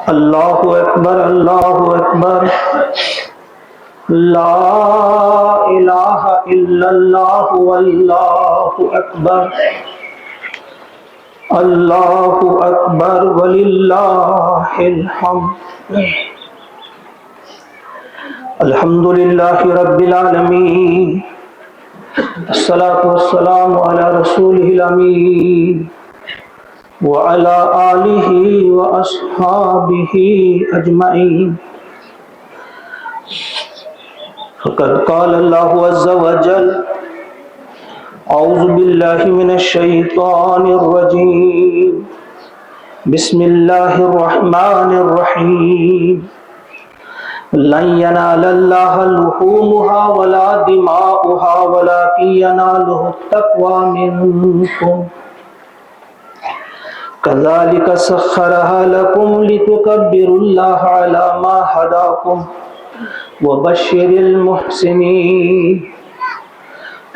اللہ اکبر اللہ اکبر، لا الہ الا اللہ واللہ اکبر، اللہ اکبر وللہ الحمد۔ الحمد للہ رب العالمین، الصلاۃ والسلام علی رسولہ الامین وعلی آلہ واصحابہ اجمعین۔ فقد قال اللہ عز وجل اعوذ باللہ من الشیطان الرجیم، بسم اللہ الرحمن الرحیم، لن ينال الله لحومها ولا دماؤها ولكن يناله التقوى منكم كذلك سخرها لكم لتكبروا الله على ما هداكم وبشر المحسنين۔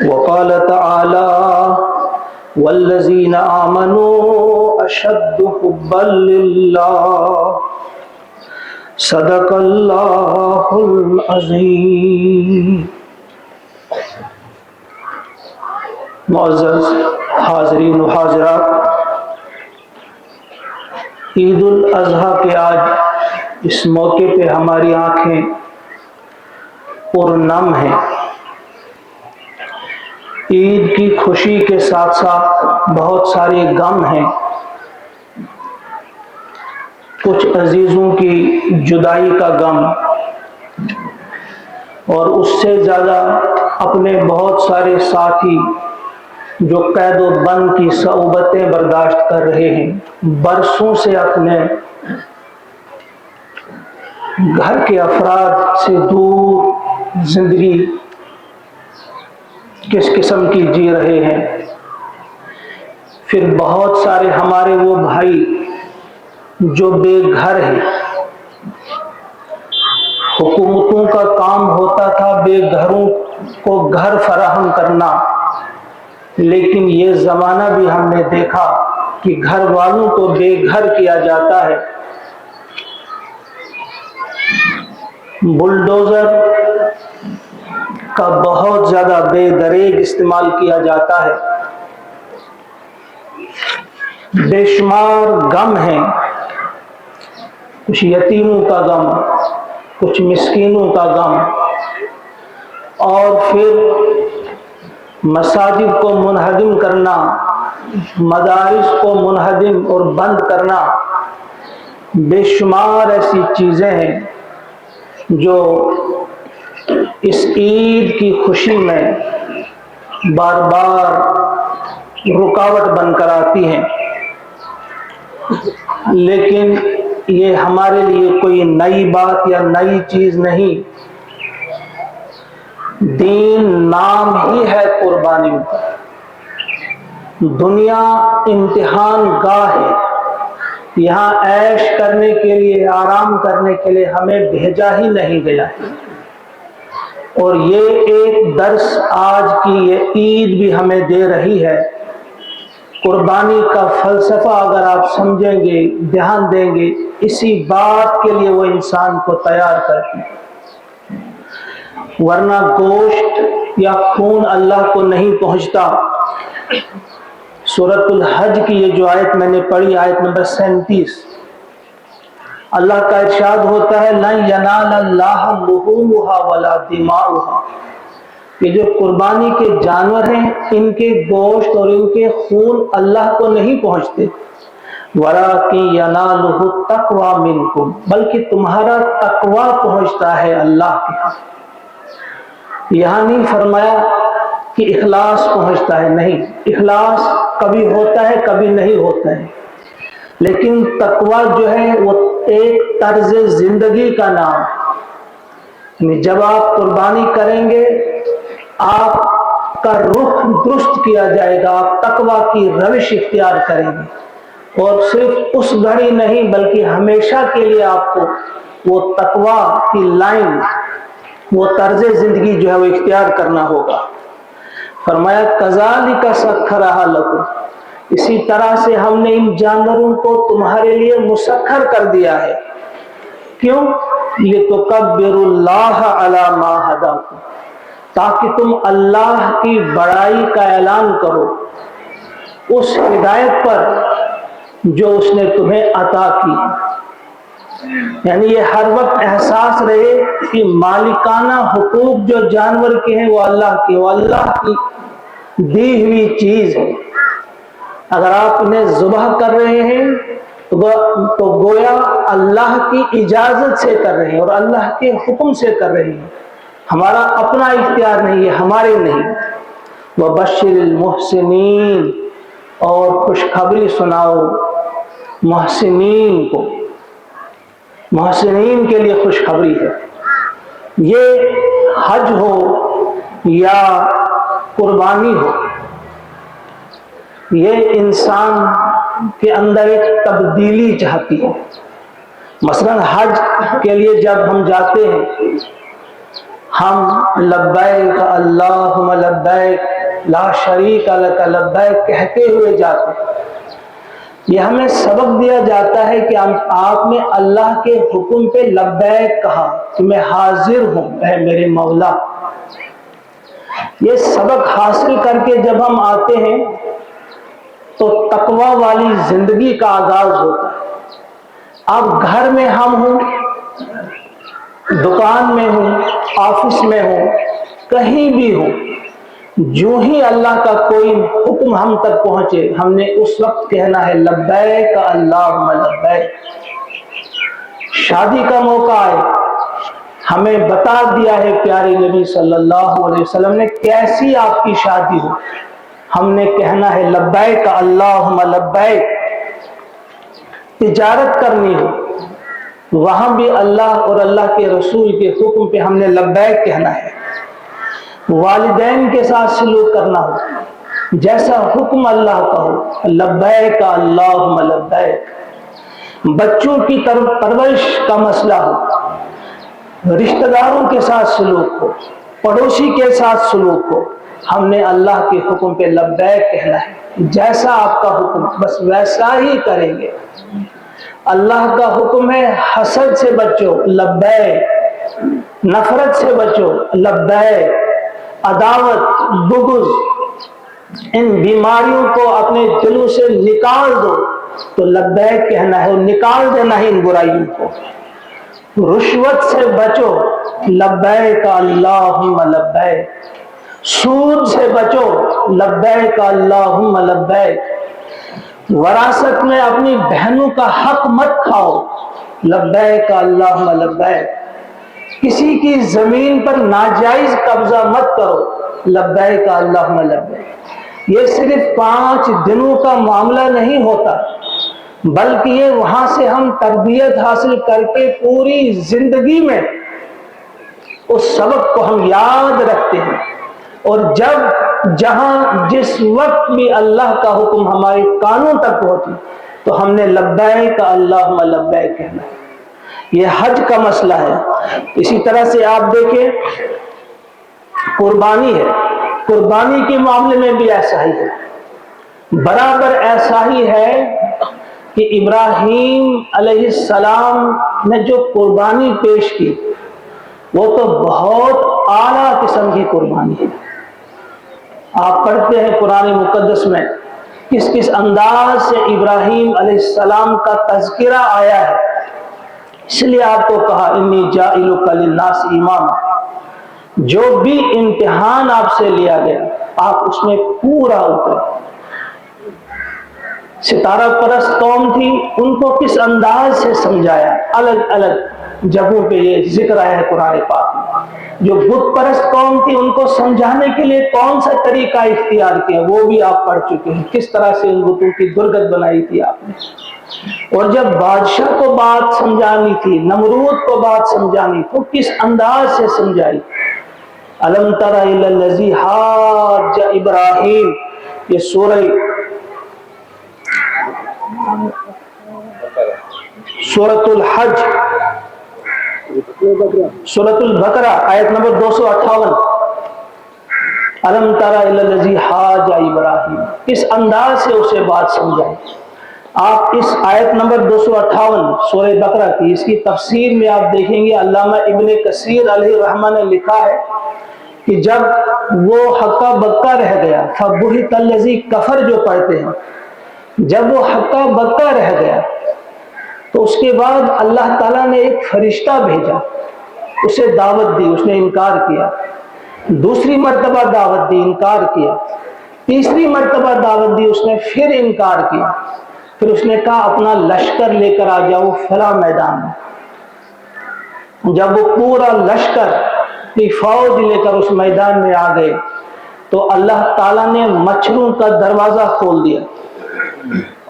وقال تعالى والذين آمنوا أشد حبا لله، صدق اللہ العظیم۔ معزز حاضرین و حاضرات، عید الاضحیٰ کے آج اس موقع پہ ہماری آنکھیں پرنم ہیں۔ عید کی خوشی کے ساتھ ساتھ بہت سارے غم ہیں۔ کچھ عزیزوں کی جدائی کا غم، اور اس سے زیادہ اپنے بہت سارے ساتھی جو قید و بند کی صعوبتیں برداشت کر رہے ہیں، برسوں سے اپنے گھر کے افراد سے دور زندگی کس قسم کی جی رہے ہیں۔ پھر بہت سارے ہمارے وہ بھائی جو بے گھر ہیں، حکومتوں کا کام ہوتا تھا بے گھروں کو گھر فراہم کرنا، لیکن یہ زمانہ بھی ہم نے دیکھا کہ گھر والوں کو بے گھر کیا جاتا ہے۔ بلڈوزر کا بہت زیادہ بے دریغ استعمال کیا جاتا ہے۔ بے شمار غم ہیں، کچھ یتیموں کا غم، کچھ مسکینوں کا غم، اور پھر مساجد کو منہدم کرنا، مدارس کو منہدم اور بند کرنا، بے شمار ایسی چیزیں ہیں جو اس عید کی خوشی میں بار بار رکاوٹ بن کر آتی ہیں۔ لیکن یہ ہمارے لیے کوئی نئی بات یا نئی چیز نہیں۔ دین نام ہی ہے قربانیوں کا۔ دنیا امتحان گاہ ہے، یہاں عیش کرنے کے لیے، آرام کرنے کے لیے ہمیں بھیجا ہی نہیں گیا ہے۔ اور یہ ایک درس آج کی یہ عید بھی ہمیں دے رہی ہے۔ قربانی کا فلسفہ اگر آپ سمجھیں گے، دھیان دیں گے، اسی بات کے لیے وہ انسان کو تیار کرتی ہے۔ ورنہ گوشت یا خون اللہ کو نہیں پہنچتا۔ سورۃ الحج کی یہ جو آیت میں نے پڑھی، آیت نمبر 37، اللہ کا ارشاد ہوتا ہے لَن يَنَالَ اللَّهَ لُحُومُهَا وَلَا دِمَاؤُهَا، کہ جو قربانی کے جانور ہیں ان کے گوشت اور ان کے خون اللہ کو نہیں پہنچتے، وَلَٰكِن يَنَالُهُ التَّقْوَىٰ مِنكُمْ، بلکہ تمہارا تقویٰ پہنچتا ہے اللہ کے ہاں۔ یہاں نہیں فرمایا کہ اخلاص پہنچتا ہے، نہیں، اخلاص کبھی ہوتا ہے کبھی نہیں ہوتا ہے، لیکن تقویٰ جو ہے وہ ایک طرز زندگی کا نام ہے۔ جب آپ قربانی کریں گے، آپ کا رخ درست کیا جائے گا، آپ تقویٰ کی روش اختیار کریں گے، اور صرف اس گھڑی نہیں بلکہ ہمیشہ کے لیے آپ کو وہ تقویٰ کی لائن، وہ طرز زندگی جو ہے وہ اختیار کرنا ہوگا۔ فرمایا کذالک سخرھا لکم، اسی طرح سے ہم نے ان جانوروں کو تمہارے لیے مسخر کر دیا ہے. کیوں؟ لِتُكَبِّرُوا اللَّهَ عَلَى مَا هَدَاكُمْ، تاکہ تم اللہ کی بڑائی کا اعلان کرو اس ہدایت پر جو اس نے تمہیں عطا کی. یعنی یہ ہر وقت احساس رہے کہ مالکانہ حقوق جو جانور کے ہیں وہ اللہ کے، وہ اللہ کی دی ہوئی چیز ہے. اگر آپ انہیں ذبح کر رہے ہیں تو گویا اللہ کی اجازت سے کر رہے ہیں اور اللہ کے حکم سے کر رہے ہیں. ہمارا اپنا اختیار نہیں ہے، ہمارے نہیں. وَبَشِّرِ الْمُحْسِنِينَ، اور خوشخبری سناؤ محسنین کو. محسنین کے لیے خوشخبری ہے. یہ حج ہو یا قربانی ہو، یہ انسان کے اندر ایک تبدیلی چاہتی ہے. مثلا حج کے لیے جب ہم جاتے ہیں، ہم لبیک اللہم لبیک لا شریک لک لبیک کہتے ہوئے جاتے ہیں. یہ ہمیں سبق دیا جاتا ہے کہ آپ نے اللہ کے حکم پہ لبیک کہا کہ میں حاضر ہوں اے میرے مولا. یہ سبق حاصل کر کے جب ہم آتے ہیں تو تقوی والی زندگی کا آغاز ہوتا ہے. اب گھر میں ہم ہوں، دکان میں ہوں، آفس میں ہوں، کہیں بھی ہوں، جو ہی اللہ کا کوئی حکم ہم تک پہنچے ہم نے اس وقت کہنا ہے لبیک اللہم لبیک. شادی کا موقع آئے، ہمیں بتا دیا ہے پیارے نبی صلی اللہ علیہ وسلم نے کیسی آپ کی شادی ہو، ہم نے کہنا ہے لبیک اللہم لبیک. تجارت کرنی ہو، وہاں بھی اللہ اور اللہ کے رسول کے حکم پہ ہم نے لبیک کہنا ہے. والدین کے ساتھ سلوک کرنا ہو، جیسا حکم اللہ کا ہو لبیک اللہم لبیک. بچوں کی پرورش کا مسئلہ ہو، رشتہ داروں کے ساتھ سلوک ہو، پڑوسی کے ساتھ سلوک ہو، ہم نے اللہ کے حکم پہ لبیک کہنا ہے. جیسا آپ کا حکم بس ویسا ہی کریں گے. اللہ کا حکم ہے حسد سے بچو لبیک، نفرت سے بچو لبیک، عداوت بغض ان بیماریوں کو اپنے دلوں سے نکال دو تو لبیک کہنا ہے، نکال دینا ہے ان برائیوں کو. رشوت سے بچو لبیک اللہم لبیک. سود سے بچو لبیک اللہم لبیک. وراثت میں اپنی بہنوں کا حق مت کھاؤ لبیک اللہم لبیک. کسی کی زمین پر ناجائز قبضہ مت کرو لبیک اللہم لبیک. یہ صرف 5 دنوں کا معاملہ نہیں ہوتا، بلکہ یہ وہاں سے ہم تربیت حاصل کر کے پوری زندگی میں اس سبق کو ہم یاد رکھتے ہیں. اور جب جہاں جس وقت بھی اللہ کا حکم ہمارے کانوں تک پہنچے تو ہم نے لبیک اللہم لبیک کہنا ہے. یہ حج کا مسئلہ ہے. اسی طرح سے آپ دیکھیں قربانی ہے، قربانی کے معاملے میں بھی ایسا ہی ہے، برابر ایسا ہی ہے کہ ابراہیم علیہ السلام نے جو قربانی پیش کی وہ تو بہت اعلیٰ قسم کی قربانی ہے. آپ پڑھتے ہیں قرآن مقدس میں کس کس انداز سے ابراہیم علیہ السلام کا تذکرہ آیا ہے. اس لیے آپ کو کہا انی جاعلک للناس اماما. جو بھی امتحان آپ سے لیا گیا آپ اس میں پورا اترے. ستارہ پرست قوم تھی، ان کو کس انداز سے سمجھایا، الگ الگ جگہوں پہ یہ ذکر آیا ہے قرآن پاک میں. جو بت پرست قوم تھی ان کو سمجھانے کے لیے کون سا طریقہ اختیار کیا وہ بھی آپ پڑھ چکے ہیں، کس طرح سے ان بتوں کی درگت بنائی تھی آپ نے. اور جب بادشاہ کو بات سمجھانی تھی، نمرود کو بات سمجھانی تو کس انداز سے سمجھائی. الم تر الی الذی حاج ابراہیم، یہ سورۃ الحج، سورۃ البقرہ آیت نمبر 258. الم تری الی الذی حاج ابراہیم، اس انداز سے اسے بات سمجھائیں۔ آپ اس آیت نمبر 258 سورہ بقرہ کی اس کی تفسیر میں آپ دیکھیں گے علامہ ابن کثیر علیہ رحمہ نے لکھا ہے کہ جب وہ ہکا بکا رہ گیا، فبہت الذی کفر جو پڑھتے ہیں، جب وہ ہکا بکا رہ گیا تو اس کے بعد اللہ تعالیٰ نے ایک فرشتہ بھیجا، اسے دعوت دی، اس نے انکار کیا، دوسری مرتبہ دعوت دی، انکار کیا، تیسری مرتبہ دعوت دی، اس نے پھر انکار کیا، پھر اس نے کہا اپنا لشکر لے کر آ جاؤ فلاں میدان میں۔ جب وہ پورا لشکر کی فوج لے کر اس میدان میں آ گئے تو اللہ تعالیٰ نے مچھروں کا دروازہ کھول دیا،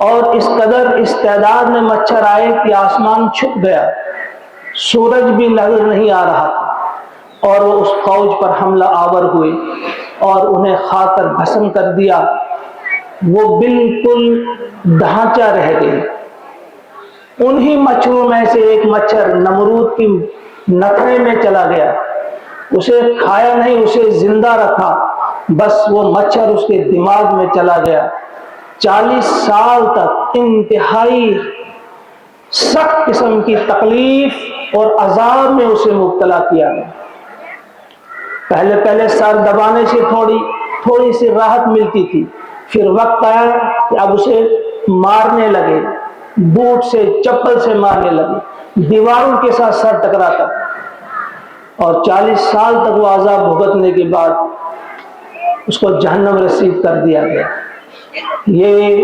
اور اس قدر استعداد میں مچھر آئے کہ آسمان چھپ گیا، سورج بھی نظر نہیں آ رہا تھا، اور وہ اس فوج پر حملہ آور ہوئے اور انہیں کھا کر بھسم کر دیا، وہ بالکل ڈھانچہ رہ گئے۔ انہی مچھروں میں سے ایک مچھر نمرود کی نتھرے میں چلا گیا، اسے کھایا نہیں، اسے زندہ رکھا، بس وہ مچھر اس کے دماغ میں چلا گیا۔ 40 سال تک انتہائی سخت قسم کی تکلیف اور عذاب میں اسے مبتلا کیا گیا۔ پہلے سر دبانے سے تھوڑی سی راحت ملتی تھی، پھر وقت آیا کہ اب اسے مارنے لگے، بوٹ سے چپل سے مارنے لگے، دیواروں کے ساتھ سر ٹکراتا، اور 40 سال تک وہ عذاب بھگتنے کے بعد اس کو جہنم رسید کر دیا گیا۔ یہ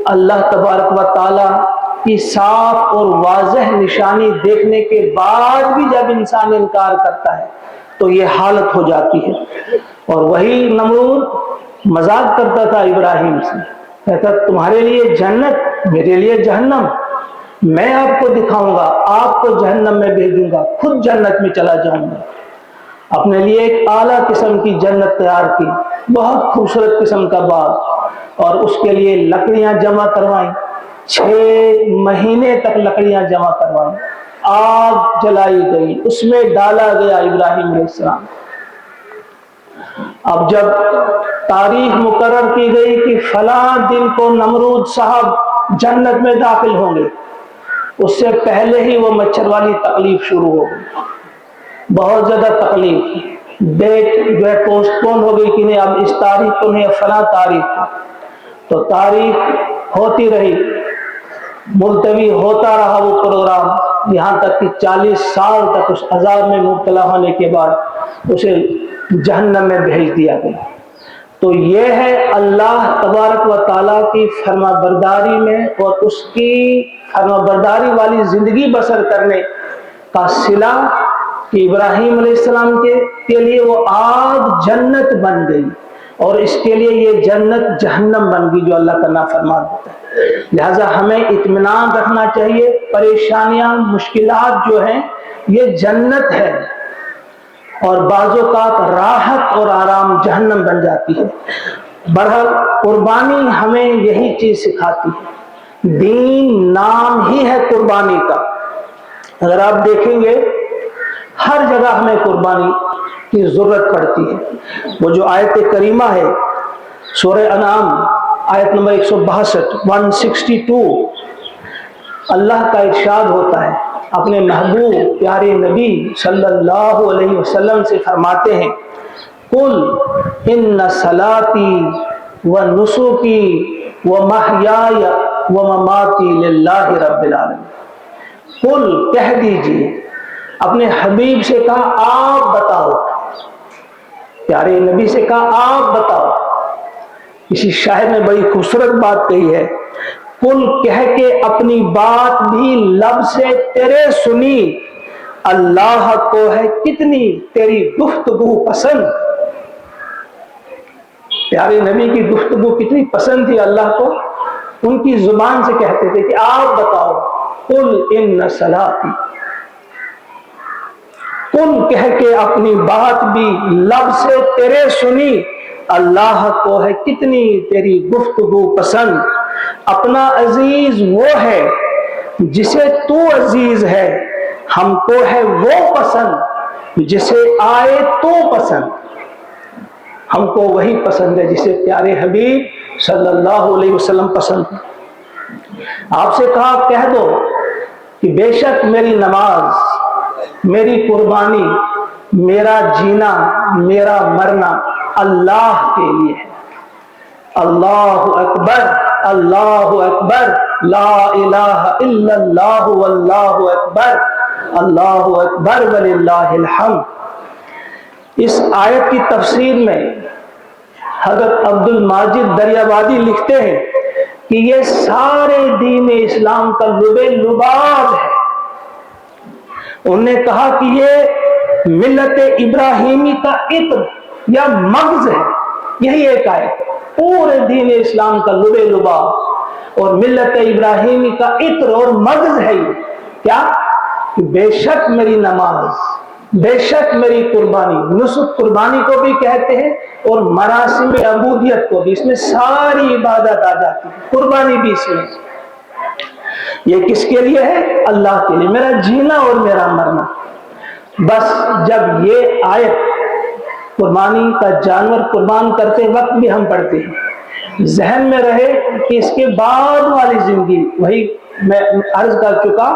اللہ تبارک و تعالی کی صاف اور واضح نشانی دیکھنے کے بعد بھی جب انسان انکار کرتا ہے تو یہ حالت ہو جاتی ہے۔ اور وہی نمرود مذاق کرتا تھا ابراہیم سے، کہتا تمہارے لیے جنت، میرے لیے جہنم، میں آپ کو دکھاؤں گا، آپ کو جہنم میں بھیجوں گا، خود جنت میں چلا جاؤں گا۔ اپنے لیے ایک اعلیٰ قسم کی جنت تیار کی، بہت خوبصورت قسم کا باغ، اور اس کے لیے لکڑیاں جمع کروائیں، 6 مہینے تک لکڑیاں جمع کروائیں، آگ جلائی گئی، اس میں ڈالا گیا ابراہیم علیہ السلام۔ اب جب تاریخ مقرر کی گئی کہ فلاں دن کو نمرود صاحب جنت میں داخل ہوں گے، اس سے پہلے ہی وہ مچھر والی تکلیف شروع ہو گئی، بہت زیادہ تکلیف، ڈیٹ جو ہے پوسٹ پون ہو گئی کہ نہیں اب اس تاریخ کو نہیں، اب فلاں تاریخ کو، تو تاریخ ہوتی رہی، ملتوی ہوتا رہا وہ پروگرام، یہاں تک کہ 40 سال تک اس عذاب میں مبتلا ہونے کے بعد اسے جہنم میں بھیج دیا گیا۔ تو یہ ہے اللہ تبارک و تعالیٰ کی فرما برداری میں اور اس کی فرما برداری والی زندگی بسر کرنے کا صلہ کہ ابراہیم علیہ السلام کے لیے وہ آگ جنت بن گئی، اور اس کے لیے یہ جنت جہنم بن گئی جو اللہ کا نافرمان ہوتا ہے۔ لہٰذا ہمیں اطمینان رکھنا چاہیے، پریشانیاں مشکلات جو ہیں یہ جنت ہے، اور بعض اوقات راحت اور آرام جہنم بن جاتی ہے۔ بہرحال قربانی ہمیں یہی چیز سکھاتی ہے، دین نام ہی ہے قربانی کا۔ اگر آپ دیکھیں گے ہر جگہ ہمیں قربانی کی ضرورت پڑتی ہے۔ وہ جو آیت کریمہ ہے سورہ انعام آیت نمبر 162 اللہ کا ارشاد ہوتا ہے، اپنے محبوب پیارے نبی صلی اللہ علیہ وسلم سے فرماتے ہیں، قل ان صلاتی و نسکی و محیای و مماتی للہ رب العالمین۔ قل کہہ دیجئے، اپنے حبیب سے کہا آپ بتاؤ، پیارے نبی سے کہا آپ بتاؤ۔ کسی شاعر نے بڑی خوبصورت بات کہی ہے، قل کہہ کے اپنی بات بھی لب سے تیرے سنی، اللہ کو ہے کتنی تیری گفتگو پسند۔ پیارے نبی کی گفتگو کتنی پسند تھی اللہ کو، ان کی زبان سے کہتے تھے کہ آپ بتاؤ، قل ان صلاتی، قل کہہ کے اپنی بات بھی لب سے تیرے سنی، اللہ کو ہے کتنی تیری گفتگو پسند۔ اپنا عزیز وہ ہے جسے تو عزیز ہے، ہم کو ہے وہ پسند جسے آئے تو پسند۔ ہم کو وہی پسند ہے جسے پیارے حبیب صلی اللہ علیہ وسلم پسند ہے۔ آپ سے کہا کہہ دو کہ بے شک میری نماز، میری قربانی، میرا جینا، میرا مرنا اللہ کے لیے ہے۔ اللہ اکبر، اللہ اکبر، لا الہ الا اللہ واللہ اکبر، اللہ اکبر وللہ الحمد۔ اس آیت کی تفسیر میں حضرت عبد الماجد دریابادی لکھتے ہیں کہ یہ سارے دین اسلام کا لب لباب ہے۔ انہوں نے کہا کہ یہ ملت ابراہیمی کا عطر یا مغز ہے۔ یہی ایک آیت پورے دین اسلام کا لب لباب اور ملت ابراہیمی کا عطر اور مغز ہے۔ یہ کیا کہ بے شک میری نماز، بے شک میری قربانی، نسک قربانی کو بھی کہتے ہیں اور مراسم عبودیت کو بھی، اس میں ساری عبادت آ جاتی ہے، قربانی بھی اس میں۔ یہ کس کے لیے ہے؟ اللہ کے لیے، میرا جینا اور میرا مرنا۔ بس جب یہ آیت قربانی کا جانور قربان کرتے وقت بھی ہم پڑھتے ہیں، ذہن میں رہے کہ اس کے بعد والی زندگی، وہی میں عرض کر چکا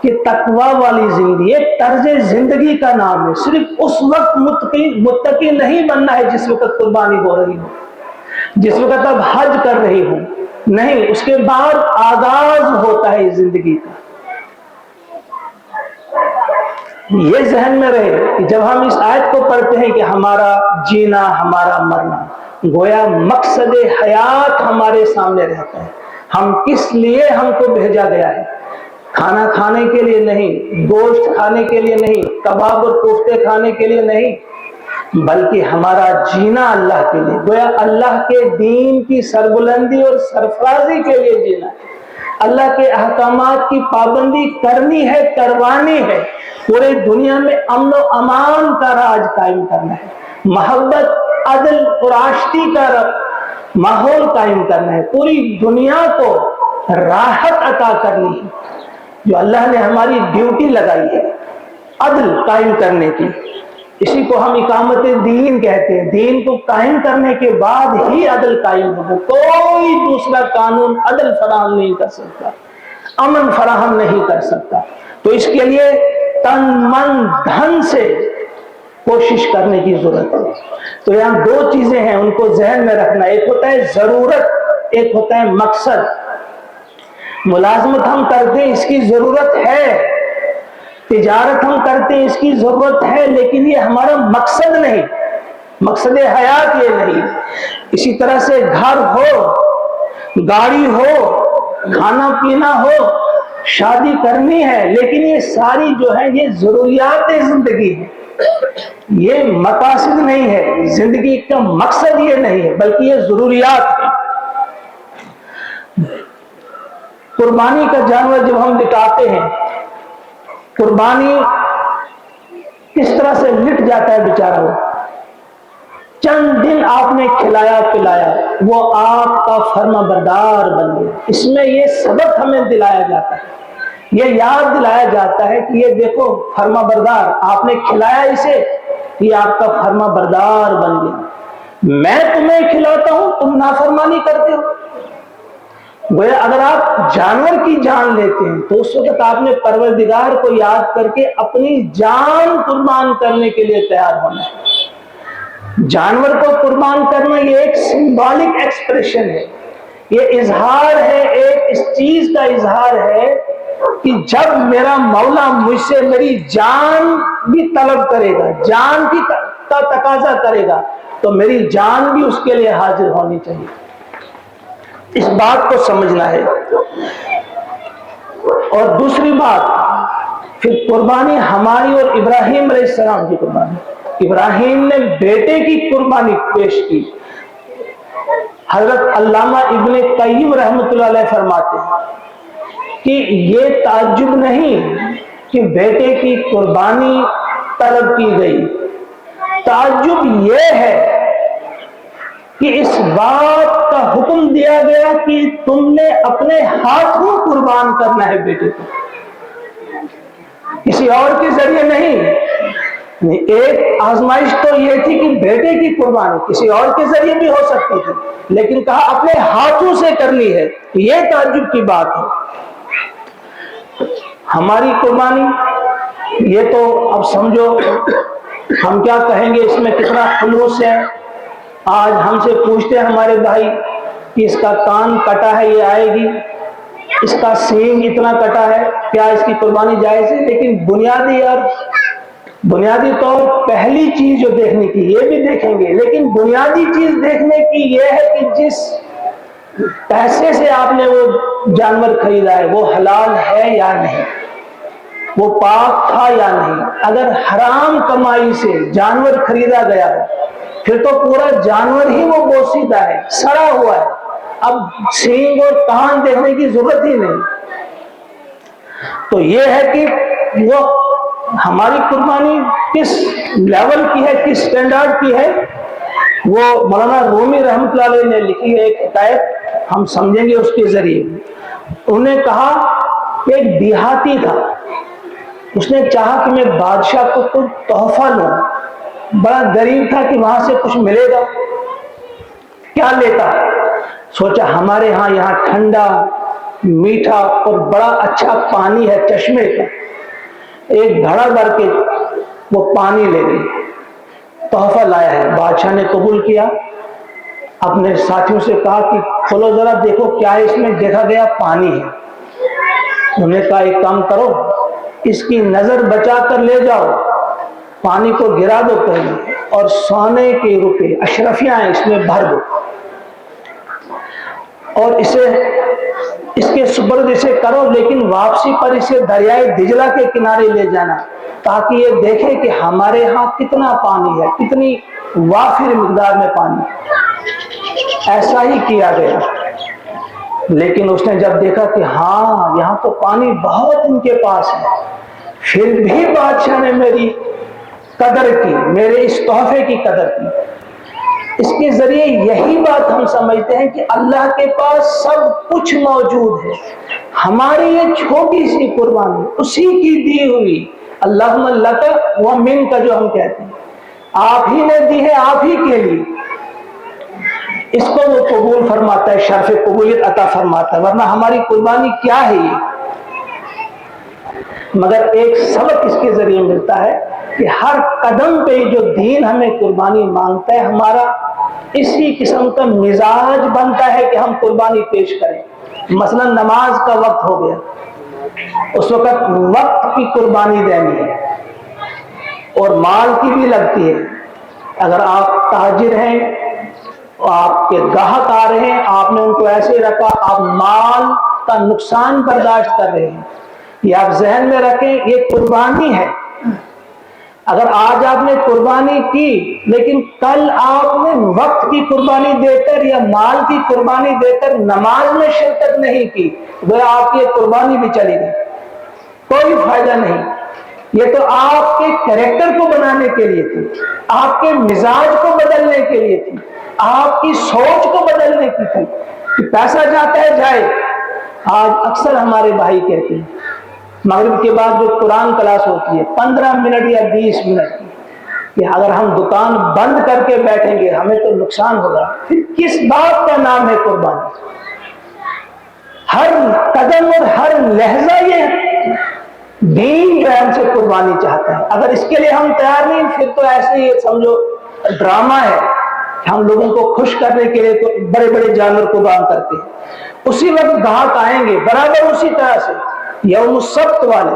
کہ تقوی والی زندگی ایک طرز زندگی کا نام ہے۔ صرف اس وقت متقی نہیں بننا ہے جس وقت قربانی ہو رہی ہو، جس وقت اب حج کر رہی ہوں، نہیں، اس کے بعد آغاز ہوتا ہے زندگی کا۔ یہ ذہن میں رہے کہ جب ہم اس آیت کو پڑھتے ہیں کہ ہمارا جینا، ہمارا مرنا، گویا مقصد حیات ہمارے سامنے رہتا ہے۔ ہم کس لیے ہم کو بھیجا گیا ہے؟ کھانا کھانے کے لیے نہیں، گوشت کھانے کے لیے نہیں، کباب اور کوفتے کھانے کے لیے نہیں، بلکہ ہمارا جینا اللہ کے لیے، گویا اللہ کے دین کی سربلندی اور سرفرازی کے لیے جینا ہے۔ اللہ کے احکامات کی پابندی کرنی ہے، کروانی ہے، پورے دنیا میں امن و امان کا راج قائم کرنا ہے، محبت، عدل اور آشتی کا ماحول قائم کرنا ہے، پوری دنیا کو راحت عطا کرنی ہے، جو اللہ نے ہماری ڈیوٹی لگائی ہے عدل قائم کرنے کی۔ اسی کو ہم اقامت دین کہتے ہیں۔ دین کو قائم کرنے کے بعد ہی عدل قائم ہوگا۔ کوئی دوسرا قانون عدل فراہم نہیں کر سکتا، امن فراہم نہیں کر سکتا۔ تو اس کے لیے تن من دھن سے کوشش کرنے کی ضرورت ہے۔ تو یہاں دو چیزیں ہیں، ان کو ذہن میں رکھنا، ایک ہوتا ہے ضرورت، ایک ہوتا ہے مقصد۔ ملازمت ہم کرتے ہیں، اس کی ضرورت ہے، تجارت ہم کرتے ہیں، اس کی ضرورت ہے، لیکن یہ ہمارا مقصد نہیں، مقصد حیات یہ نہیں۔ اسی طرح سے گھر ہو، گاڑی ہو، کھانا پینا ہو، شادی کرنی ہے، لیکن یہ ساری جو ہے یہ ضروریات زندگی ہے، یہ مقاصد نہیں ہے، زندگی کا مقصد یہ نہیں ہے، بلکہ یہ ضروریات ہے۔ قربانی کا جانور جب ہم لٹاتے ہیں، قربانی کس طرح سے لٹ جاتا ہے بیچارہ، وہ چند دن آپ نے کھلایا پلایا، وہ آپ کا فرما بردار بن گیا۔ اس میں یہ سبق ہمیں دلایا جاتا ہے، یہ یاد دلایا جاتا ہے کہ یہ دیکھو فرما بردار، آپ نے کھلایا اسے، یہ آپ کا فرما بردار بن گیا۔ میں تمہیں کھلاتا ہوں، تم نافرمانی کرتے ہو۔ گویا اگر آپ جانور کی جان لیتے ہیں تو اس وقت آپ نے پروردگار کو یاد کر کے اپنی جان قربان کرنے کے لیے تیار ہونا ہے۔ جانور کو قربان کرنا یہ ایک سمبولک ایکسپریشن ہے، یہ اظہار ہے، ایک اس چیز کا اظہار ہے کہ جب میرا مولا مجھ سے میری جان بھی طلب کرے گا، جان کی تقاضا کرے گا، تو میری جان بھی اس کے لیے حاضر ہونی چاہیے۔ اس بات کو سمجھنا ہے۔ اور دوسری بات، پھر قربانی ہماری اور ابراہیم علیہ السلام کی قربانی، ابراہیم نے بیٹے کی قربانی پیش کی۔ حضرت علامہ ابن قیم رحمۃ اللہ علیہ فرماتے ہیں کہ یہ تعجب نہیں کہ بیٹے کی قربانی طلب کی گئی، تعجب یہ ہے کہ اس بات کا حکم دیا گیا کہ تم نے اپنے ہاتھوں قربان کرنا ہے بیٹے کو، کسی اور کے ذریعے نہیں۔ ایک آزمائش تو یہ تھی کہ بیٹے کی قربانی کسی اور کے ذریعے بھی ہو سکتی تھی، لیکن کہا اپنے ہاتھوں سے کرنی ہے، یہ تعجب کی بات ہے۔ ہماری قربانی یہ تو اب سمجھو ہم کیا کہیں گے، اس میں کتنا خلوص ہے۔ آج ہم سے پوچھتے ہیں ہمارے بھائی کہ اس کا کان کٹا ہے، یہ آئے گی، اس کا سینگ اتنا کٹا ہے، کیا اس کی قربانی جائز ہے؟ لیکن بنیادی طور پہلی چیز جو دیکھنے کی، یہ بھی دیکھیں گے، لیکن بنیادی چیز دیکھنے کی یہ ہے کہ جس پیسے سے آپ نے وہ جانور خریدا ہے وہ حلال ہے یا نہیں، وہ پاک تھا یا نہیں۔ اگر حرام کمائی سے جانور خریدا گیا ہے پھر تو پورا جانور ہی وہ بوسیدہ ہے، سڑا ہوا ہے، اب سینگ اور کان دیکھنے کی ضرورت ہی نہیں۔ تو یہ ہے کہ وہ ہماری قربانی کس لیول کی ہے، کس سٹینڈرڈ کی ہے، وہ مولانا رومی رحمۃ اللہ علیہ نے لکھی ہے ایک حکایت، ہم سمجھیں گے اس کے ذریعے۔ انہوں نے کہا کہ ایک دیہاتی تھا، اس نے چاہا کہ میں بادشاہ کو کچھ تحفہ لوں، بڑا غریب تھا کہ وہاں سے کچھ ملے گا، کیا لیتا؟ سوچا ہمارے یہاں ٹھنڈا میٹھا اور بڑا اچھا پانی ہے چشمے کا، ایک گھڑا بھر کے وہ پانی لے گئی، تحفہ لایا ہے۔ بادشاہ نے قبول کیا، اپنے ساتھیوں سے کہا کہ کھولو ذرا دیکھو کیا ہے اس میں، دیکھا گیا پانی ہے۔ انہوں نے کہا ایک کام کرو، اس کی نظر بچا کر لے جاؤ، پانی کو گرا دو پہلے، اور سونے کے روپے اشرفیاں ہیں اس میں بھر دو، اور اس کے سپرد اسے کرو، لیکن واپسی پر اسے دریائے دجلہ کے کنارے لے جانا، تاکہ یہ دیکھے کہ ہمارے ہاں کتنا پانی ہے، کتنی وافر مقدار میں پانی۔ ایسا ہی کیا گیا، لیکن اس نے جب دیکھا کہ ہاں یہاں تو پانی بہت ان کے پاس ہے، پھر بھی بادشاہ نے میری قدر کی، میرے اس تحفے کی قدر کی۔ اس کے ذریعے یہی بات ہم سمجھتے ہیں کہ اللہ کے پاس سب کچھ موجود ہے، ہماری یہ چھوٹی سی قربانی اسی کی دی ہوئی، اللہم لک و منک جو ہم کہتے ہیں، آپ ہی نے دی ہے، آپ ہی کے لیے، اس کو وہ قبول فرماتا ہے، شرف قبولیت عطا فرماتا ہے، ورنہ ہماری قربانی کیا ہے یہ؟ مگر ایک سبق اس کے ذریعے ملتا ہے کہ ہر قدم پہ جو دین ہمیں قربانی مانگتا ہے، ہمارا اسی قسم کا مزاج بنتا ہے کہ ہم قربانی پیش کریں۔ مثلا نماز کا وقت ہو گیا، اس وقت کی قربانی دینی ہے، اور مال کی بھی لگتی ہے۔ اگر آپ تاجر ہیں، آپ کے گاہک آ رہے ہیں، آپ نے ان کو ایسے رکھا، آپ مال کا نقصان برداشت کر رہے ہیں، یہ آپ ذہن میں رکھیں، یہ قربانی ہے۔ اگر آج آپ نے قربانی کی لیکن کل آپ نے وقت کی قربانی دے کر یا مال کی قربانی دے کر نماز میں شرکت نہیں کی، وہ آپ کی قربانی بھی چلی گئی، کوئی فائدہ نہیں۔ یہ تو آپ کے کریکٹر کو بنانے کے لیے تھی، آپ کے مزاج کو بدلنے کے لیے تھی، آپ کی سوچ کو بدلنے کی تھی کہ پیسہ جاتا ہے جائے۔ آج اکثر ہمارے بھائی کہتے ہیں مغرب کے بعد جو قرآن کلاس ہوتی ہے 15 منٹ یا 20 منٹ کی، کہ اگر ہم دکان بند کر کے بیٹھیں گے ہمیں تو نقصان ہوگا، پھر کس بات کا نام ہے قربانی؟ ہر قدم اور ہر لہجہ یہ دین جو ہے ہم سے قربانی چاہتا ہے۔ اگر اس کے لیے ہم تیار نہیں، پھر تو ایسے ہی سمجھو ڈرامہ ہے، ہم لوگوں کو خوش کرنے کے لیے بڑے بڑے جانور قربان کرتے ہیں۔ اسی وقت گاہک آئیں گے، برابر اسی طرح سے یوم السبت والے،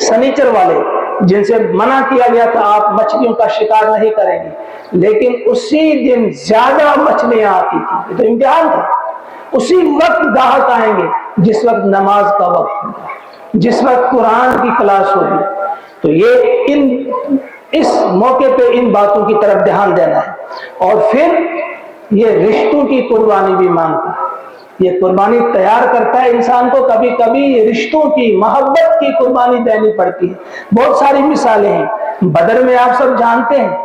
سنیچر والے جن سے منع کیا گیا تھا آپ مچھلیوں کا شکار نہیں کریں گے، لیکن اسی دن زیادہ مچھلیاں آتی تھی، یہ تو امتحان تھا۔ اسی وقت گاہک آئیں گے جس وقت نماز کا وقت ہوگا، جس وقت قرآن کی کلاس ہوگی۔ تو یہ اس موقع پہ ان باتوں کی طرف دھیان دینا ہے۔ اور پھر یہ رشتوں کی قربانی بھی مانگتا ہے، یہ قربانی تیار کرتا ہے انسان کو، کبھی کبھی رشتوں کی، محبت کی قربانی دینی پڑتی ہے۔ بہت ساری مثالیں ہیں، بدر میں آپ سب جانتے ہیں،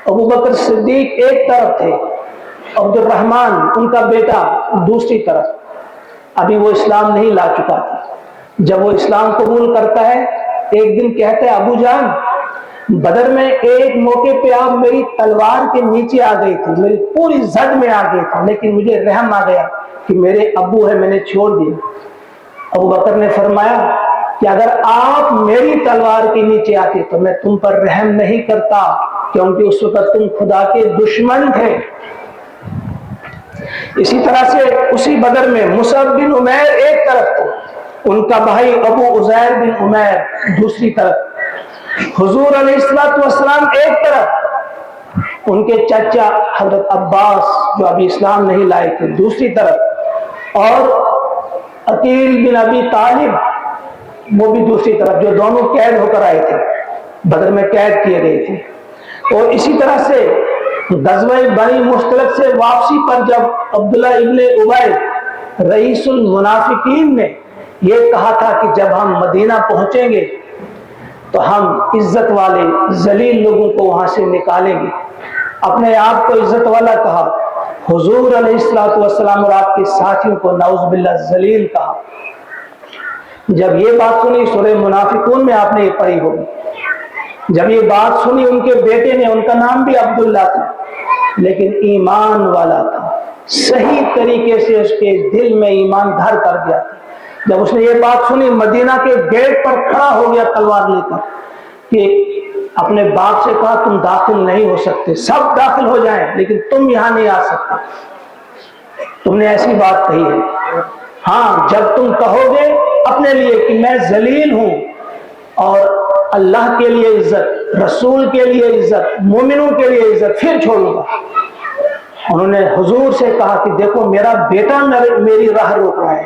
ابو بکر صدیق ایک طرف تھے، عبد الرحمن ان کا بیٹا دوسری طرف، ابھی وہ اسلام نہیں لا چکا تھا۔ جب وہ اسلام قبول کرتا ہے، ایک دن کہتا ہے ابو جان بدر میں ایک موقع پہ آپ میری تلوار کے نیچے آ گئی تھی، میری پوری زد میں آ گئی تھی، لیکن مجھے رحم آ گیا کہ میرے ابو ہے، میں نے چھوڑ دیا۔ ابو بکر نے فرمایا کہ اگر آپ میری تلوار کے نیچے آتے تو میں تم پر رحم نہیں کرتا، کیونکہ اس وقت تم خدا کے دشمن تھے۔ اسی طرح سے اسی بدر میں مصعب بن عمیر ایک طرف تھے، ان کا بھائی ابو عزیر بن عمیر دوسری طرف، حضور علیہ السلام ایک طرف، ان کے چچا حضرت عباس جو ابھی اسلام نہیں لائے تھے دوسری طرف، اور عقیل بن ابی طالب وہ بھی دوسری طرف، جو دونوں قید ہو کر آئے تھے، بدر میں قید کیے گئے تھے۔ اور اسی طرح سے غزوہ بنی مختلف سے واپسی پر جب عبداللہ ابن ابی رئیس المنافقین نے یہ کہا تھا کہ جب ہم مدینہ پہنچیں گے تو ہم عزت والے ذلیل لوگوں کو وہاں سے نکالیں گے، اپنے آپ کو عزت والا کہا، حضور علیہ السلام اور آپ کے ساتھیوں کو نعوذ باللہ ذلیل کہا۔ جب یہ بات سنی سورہ منافقون میں آپ نے یہ پڑھی ہوگی، جب یہ بات سنی ان کے بیٹے نے، ان کا نام بھی عبداللہ تھا لیکن ایمان والا تھا، صحیح طریقے سے اس کے دل میں ایمان دھر کر گیا تھا، جب اس نے یہ بات سنی مدینہ کے گیٹ پر کھڑا ہو گیا تلوار لے کر کہ اپنے باپ سے کہا تم داخل نہیں ہو سکتے، سب داخل ہو جائیں لیکن تم یہاں نہیں آ سکتے، تم نے ایسی بات کہی ہے، ہاں جب تم کہو گے اپنے لیے کہ میں ذلیل ہوں اور اللہ کے لیے عزت، رسول کے لیے عزت، مومنوں کے لیے عزت، پھر چھوڑوں گا۔ انہوں نے حضور سے کہا کہ دیکھو میرا بیٹا میری راہ روک رہا ہے،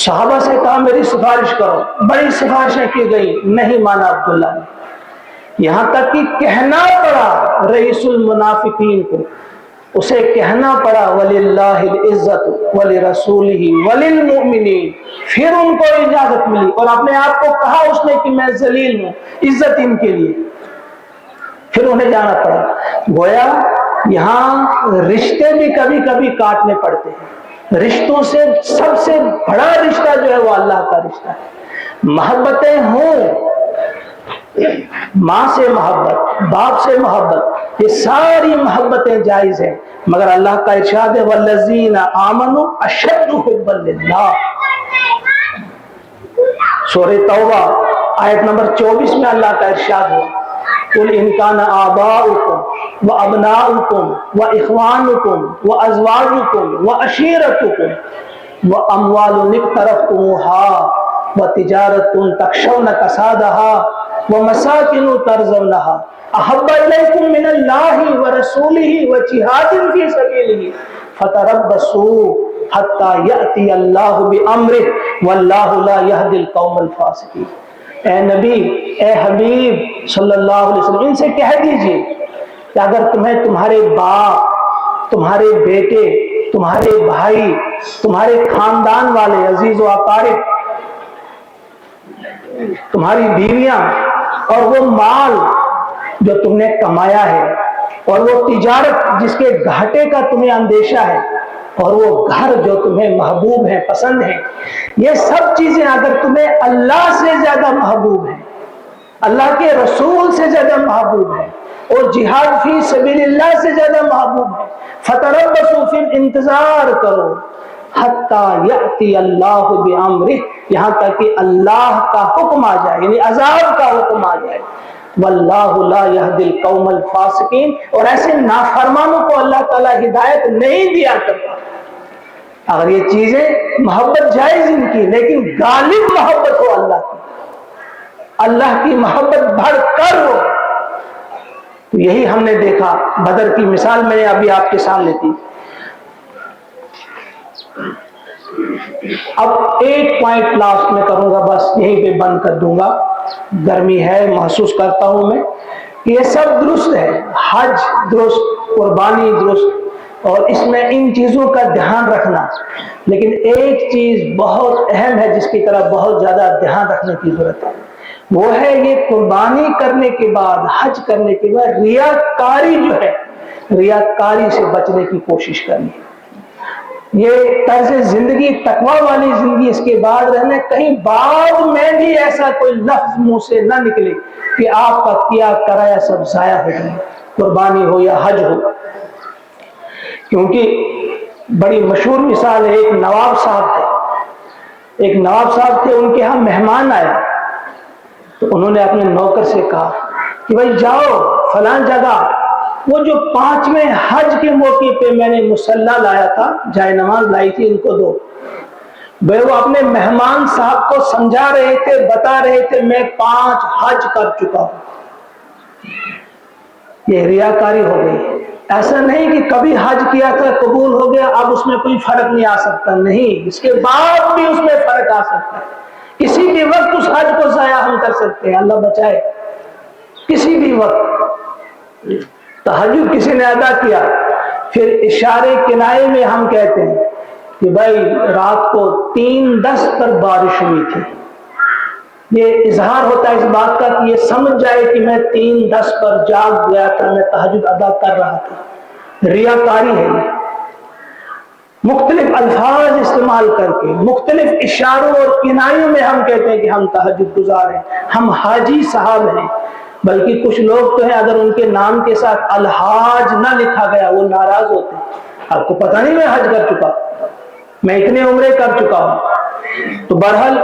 صحابہ سے کہا میری سفارش کرو، بڑی سفارشیں کی گئی، نہیں مانا عبداللہ نے، یہاں تک کہ کہنا پڑا رئیس المنافقین کو، اسے کہنا پڑا وَلِلَّهِ الْعِزَّةُ وَلِرَسُولِهِ وَلِلْمُؤْمِنِينَ، پھر ان کو اجازت ملی، اور اپنے آپ کو کہا اس نے کہ میں ذلیل ہوں، عزت ان کے لیے، پھر انہیں جانا پڑا۔ گویا یہاں رشتے بھی کبھی کبھی کاٹنے پڑتے ہیں، رشتوں سے سب سے بڑا رشتہ جو ہے وہ اللہ کا رشتہ ہے۔ محبتیں ہوں، ماں سے محبت، باپ سے محبت، یہ ساری محبتیں جائز ہیں، مگر اللہ کا ارشاد ہے وَالَّذِينَ آمَنُوا أَشَدُّ حُبًّا لِلَّهِ۔ سورہ توبہ آیت نمبر 24 میں اللہ کا ارشاد ہے قُلْ إِنْ كَانَ آبَاؤُكُمْ وَأَبْنَاؤُكُمْ وَإِخْوَانُكُمْ وَأَزْوَاجُكُمْ وَعَشِيرَتُكُمْ وَأَمْوَالٌ اقْتَرَفْتُمُوهَا وَتِجَارَةٌ تَخْشَوْنَ كَسَادَهَا وَمَسَاكِنُ تَرْضَوْنَهَا أَحَبَّ إِلَيْكُم مِّنَ اللَّهِ وَرَسُولِهِ وَجِهَادٍ فِي سَبِيلِهِ فَتَرَبَّصُوا حَتَّى يَأْتِيَ اللَّهُ بِأَمْرِهِ وَاللَّهُ لَا يَهْدِي الْقَوْمَ الْفَاسِقِينَ۔ اے نبی، اے حبیب صلی اللہ علیہ وسلم، ان سے کہہ دیجئے کہ اگر تمہیں تمہارے باپ، تمہارے بیٹے، تمہارے بھائی، تمہارے خاندان والے عزیز و اقارب، تمہاری بیویاں اور وہ مال جو تم نے کمایا ہے اور وہ تجارت جس کے گھاٹے کا تمہیں اندیشہ ہے اور وہ گھر جو تمہیں محبوب ہے، پسند ہے، یہ سب چیزیں اگر تمہیں اللہ سے زیادہ محبوب ہیں، اللہ کے رسول سے زیادہ محبوب ہے اور جہاد فی سبیل اللہ سے زیادہ محبوب ہے، فتربصوا، پھر انتظار کرو، حتی یأتی اللہ بامرہ، یہاں تک کہ اللہ کا حکم آ جائے، یعنی عذاب کا حکم آ جائے، واللہ لا یہدی القوم الفاسقین، اور ایسے نافرمانوں کو اللہ تعالی ہدایت نہیں دیا کرتا۔ اگر یہ چیزیں محبت جائز ان کی، لیکن غالب محبت ہو اللہ کی، اللہ کی محبت بڑھ کر ہو، تو یہی ہم نے دیکھا۔ بدر کی مثال میں نے ابھی آپ کے سامنے تھی۔ اب ایک پوائنٹ لاسٹ میں کروں گا، بس یہیں پہ بند کر دوں گا، گرمی ہے محسوس کرتا ہوں میں کہ یہ سب درست ہے، حج درست، قربانی درست، اور اس میں ان چیزوں کا دھیان رکھنا، لیکن ایک چیز بہت اہم ہے جس کی طرف بہت زیادہ دھیان رکھنے کی ضرورت ہے، وہ ہے یہ قربانی کرنے کے بعد، حج کرنے کے بعد ریاکاری جو ہے، ریاکاری سے بچنے کی کوشش کرنی ہے۔ یہ طرز زندگی تقوی والی زندگی، اس کے بعد رہنا، کہیں بعد میں بھی ایسا کوئی لفظ منہ سے نہ نکلے کہ آپ کا کیا کرایا سب ضائع ہو جائے، قربانی ہو یا حج ہو۔ کیونکہ بڑی مشہور مثال ہے، ایک نواب صاحب تھے، ان کے ہاں مہمان آئے تو انہوں نے اپنے نوکر سے کہا کہ بھائی جاؤ فلاں جگہ، وہ جو 5ویں حج کے موقع پہ میں نے مصلی لایا تھا، جائے نماز لائی تھی، ان کو دو۔ بھائی وہ اپنے مہمان صاحب کو سمجھا رہے تھے، بتا رہے تھے میں 5 حج کر چکا ہوں۔ یہ ریاکاری ہو گئی۔ ایسا نہیں کہ کبھی حج کیا تھا قبول ہو گیا، اب اس میں کوئی فرق نہیں آ سکتا، نہیں، اس کے بعد بھی اس میں فرق آ سکتا ہے۔ کسی بھی وقت اس حج کو ضائع ہم کر سکتے ہیں، اللہ بچائے، کسی بھی وقت۔ تہجد کسی نے ادا کیا، پھر اشارے کنائے میں ہم کہتے ہیں کہ بھائی رات کو 3:10 پر بارش ہوئی تھی، یہ اظہار ہوتا ہے اس بات کا کہ یہ سمجھ جائے کہ میں 3:10 پر جاگ گیا تھا، میں تہجد ادا کر رہا تھا۔ ریاکاری ہے یہ، مختلف الفاظ استعمال کر کے، مختلف اشاروں اور کنایوں میں ہم کہتے ہیں کہ ہم تہجد گزار ہیں، ہم حاجی صاحب ہیں۔ بلکہ کچھ لوگ تو ہیں اگر ان کے نام کے ساتھ الحاج نہ لکھا گیا وہ ناراض ہوتے ہیں، آپ کو پتہ نہیں میں حج کر چکا، میں اتنے عمرے کر چکا ہوں۔ تو بہرحال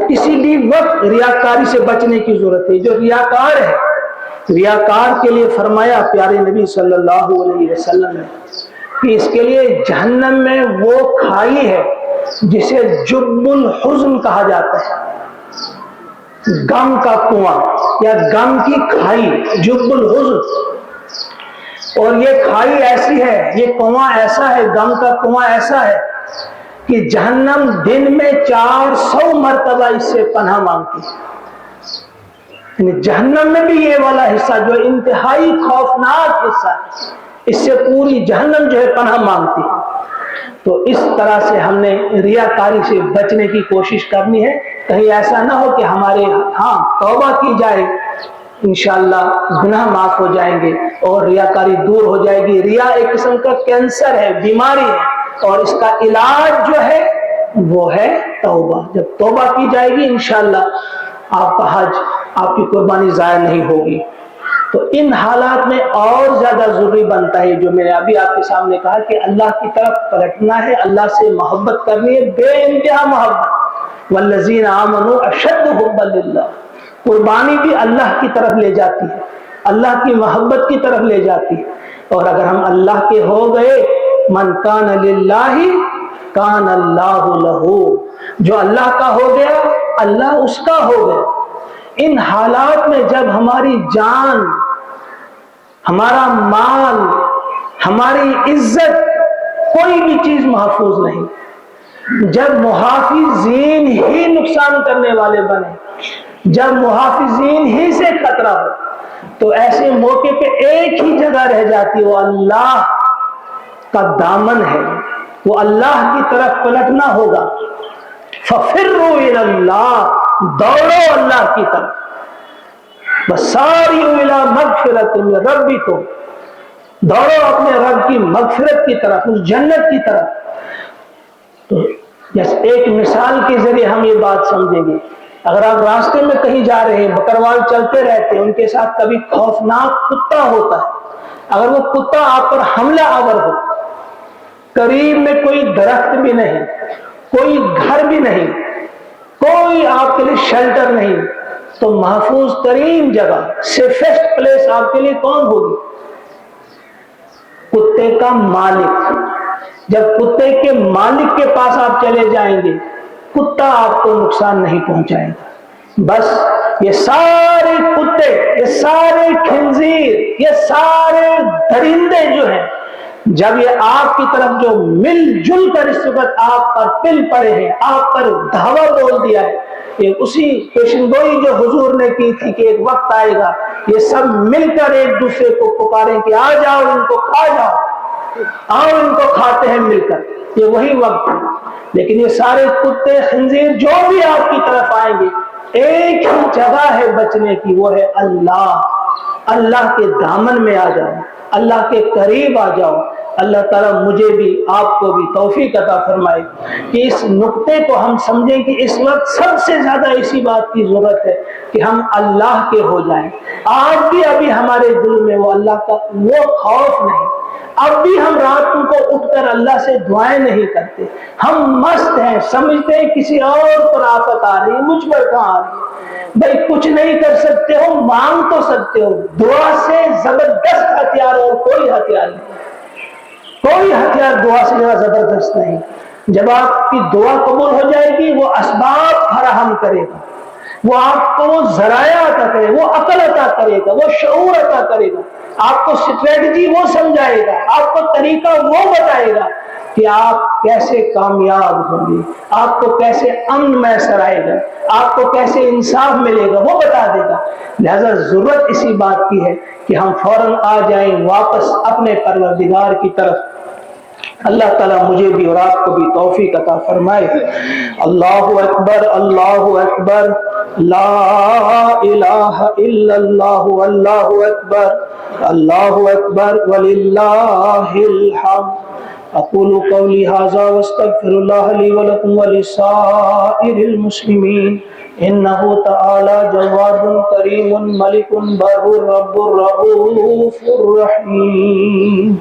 کسی بھی وقت ریاکاری سے بچنے کی ضرورت ہے۔ جو ریاکار ہے، ریاکار کے لیے فرمایا پیارے نبی صلی اللہ علیہ وسلم نے کہ اس کے لیے جہنم میں وہ کھائی ہے جسے جب الحزن کہا جاتا ہے، غم کا کنواں یا غم کی کھائی، جب الحزن۔ اور یہ کھائی ایسی ہے، یہ کنواں ایسا ہے، غم کا کنواں ایسا ہے کہ جہنم دن میں 400 مرتبہ اس سے پناہ مانگتی ہے۔ یعنی جہنم میں بھی یہ والا حصہ جو انتہائی خوفناک حصہ ہے، اس سے پوری جہنم جو ہے پناہ مانگتی ہے۔ تو اس طرح سے ہم نے ریاکاری سے بچنے کی کوشش کرنی ہے، کہیں ایسا نہ ہو کہ ہمارے ہاں توبہ کی جائے، انشاءاللہ گناہ معاف ہو جائیں گے اور ریاکاری دور ہو جائے گی۔ ریا ایک قسم کا کینسر ہے، بیماری ہے، اور اس کا علاج جو ہے وہ ہے توبہ۔ جب توبہ کی جائے گی انشاءاللہ آپ کا حج، آپ کی قربانی ضائع نہیں ہوگی۔ تو ان حالات میں اور زیادہ ضروری بنتا ہے جو میں نے ابھی آپ کے سامنے کہا کہ اللہ کی طرف پلٹنا ہے، اللہ سے محبت کرنی ہے، بے انتہا محبت۔ والذین آمنوا اشد حبا للہ، قربانی بھی اللہ کی طرف لے جاتی ہے، اللہ کی محبت کی طرف لے جاتی ہے۔ اور اگر ہم اللہ کے ہو گئے، من کان للہ کان اللہ لہ، جو اللہ کا ہو گیا اللہ اس کا ہو گیا۔ ان حالات میں جب ہماری جان، ہمارا مال، ہماری عزت، کوئی بھی چیز محفوظ نہیں، جب محافظین ہی نقصان کرنے والے بنے، جب محافظین ہی سے خطرہ ہو، تو ایسے موقع پہ ایک ہی جگہ رہ جاتی ہے، وہ اللہ کا دامن ہے، وہ اللہ کی طرف پلٹنا ہوگا۔ فَفِرُّوا إِلَى اللَّهِ، دوڑو اللہ کی طرف۔ وَسَارِعُوا إِلَى مَغْفِرَةٍ مِّن رَبِّكُمْ، دوڑو اپنے رب کی مغفرت کی طرف، اس جنت کی طرف۔ تو ایک مثال کے ذریعے ہم یہ بات سمجھیں گے، اگر آپ راستے میں کہیں جا رہے ہیں، بکروال چلتے رہتے ہیں، ان کے ساتھ کبھی خوفناک کتا ہوتا ہے، اگر وہ کتا آپ پر حملہ آور ہو، قریب میں کوئی درخت بھی نہیں، کوئی گھر بھی نہیں، کوئی آپ کے لیے شیلٹر نہیں، تو محفوظ ترین جگہ، سیفسٹ پلیس آپ کے لیے کون ہوگی؟ کتے کا مالک۔ جب کتے کے مالک کے پاس آپ چلے جائیں گے، کتا آپ کو نقصان نہیں پہنچائے گا۔ بس یہ سارے کتے، یہ سارے خنزیر، یہ سارے درندے جو ہیں، جب یہ آپ کی طرف جو مل جل کر اس وقت آپ پر پل پڑے ہیں، آپ پر دھاوا بول دیا ہے، یہ اسی پیشن گوئی جو حضور نے کی تھی کہ ایک وقت آئے گا یہ سب مل کر ایک دوسرے کو پکاریں کہ آ جاؤ ان کو کھا جاؤ، آؤ ان کو کھاتے ہیں مل کر، یہ وہی وقت ہے۔ لیکن یہ سارے کتے خنزیر جو بھی آپ کی طرف آئیں گے، ایک ہی جگہ ہے بچنے کی، وہ ہے اللہ۔ اللہ کے دامن میں آ جاؤ، اللہ کے قریب آ جاؤ، اللہ تعالیٰ مجھے بھی آپ کو بھی توفیق عطا فرمائے کہ اس نقطے کو ہم سمجھیں کہ اس وقت سب سے زیادہ اسی بات کی ضرورت ہے کہ ہم اللہ کے ہو جائیں. آج بھی ابھی ہمارے دل میں وہ اللہ کا وہ خوف نہیں. اب بھی ہم رات کو اٹھ کر اللہ سے دعائیں نہیں کرتے. ہم مست ہیں, سمجھتے ہیں کسی اور پر آفت آ رہی ہے, مجھ پر کہاں آ رہی ہے. بھائی کچھ نہیں کر سکتے ہو, مانگ تو سکتے ہو. دعا سے زبردست ہتھیار اور کوئی ہتھیار نہیں. کوئی ہتھیار دعا سے زیادہ زبردست نہیں. جب آپ کی دعا قبول ہو جائے گی, وہ اسباب فراہم کرے گا, وہ آپ کو ذرائع عطا کرے گا, وہ عقل عطا کرے گا, وہ شعور عطا کرے گا, آپ کو اسٹریٹجی وہ سمجھائے گا, آپ کو طریقہ وہ بتائے گا کہ آپ کیسے کامیاب ہوں گے, آپ کو کیسے امن میسر آئے گا, آپ کو کیسے انصاف ملے گا, وہ بتا دے گا. لہذا ضرورت اسی بات کی ہے کہ ہم فوراً آ جائیں واپس اپنے پروردگار کی طرف. اللہ تعالیٰ مجھے بھی اور آپ کو بھی توفیق عطا فرمائے. اللہ اکبر, اللہ اکبر, لا الہ الا اللہ, اللہ اکبر, اللہ اکبر, وللہ الحمد. اقول قولی ھذا واستغفر اللہ لی ولکم ولسائر المسلمین انہ تعالی جواد کریم ملک بر رب الرؤوف الرحیم.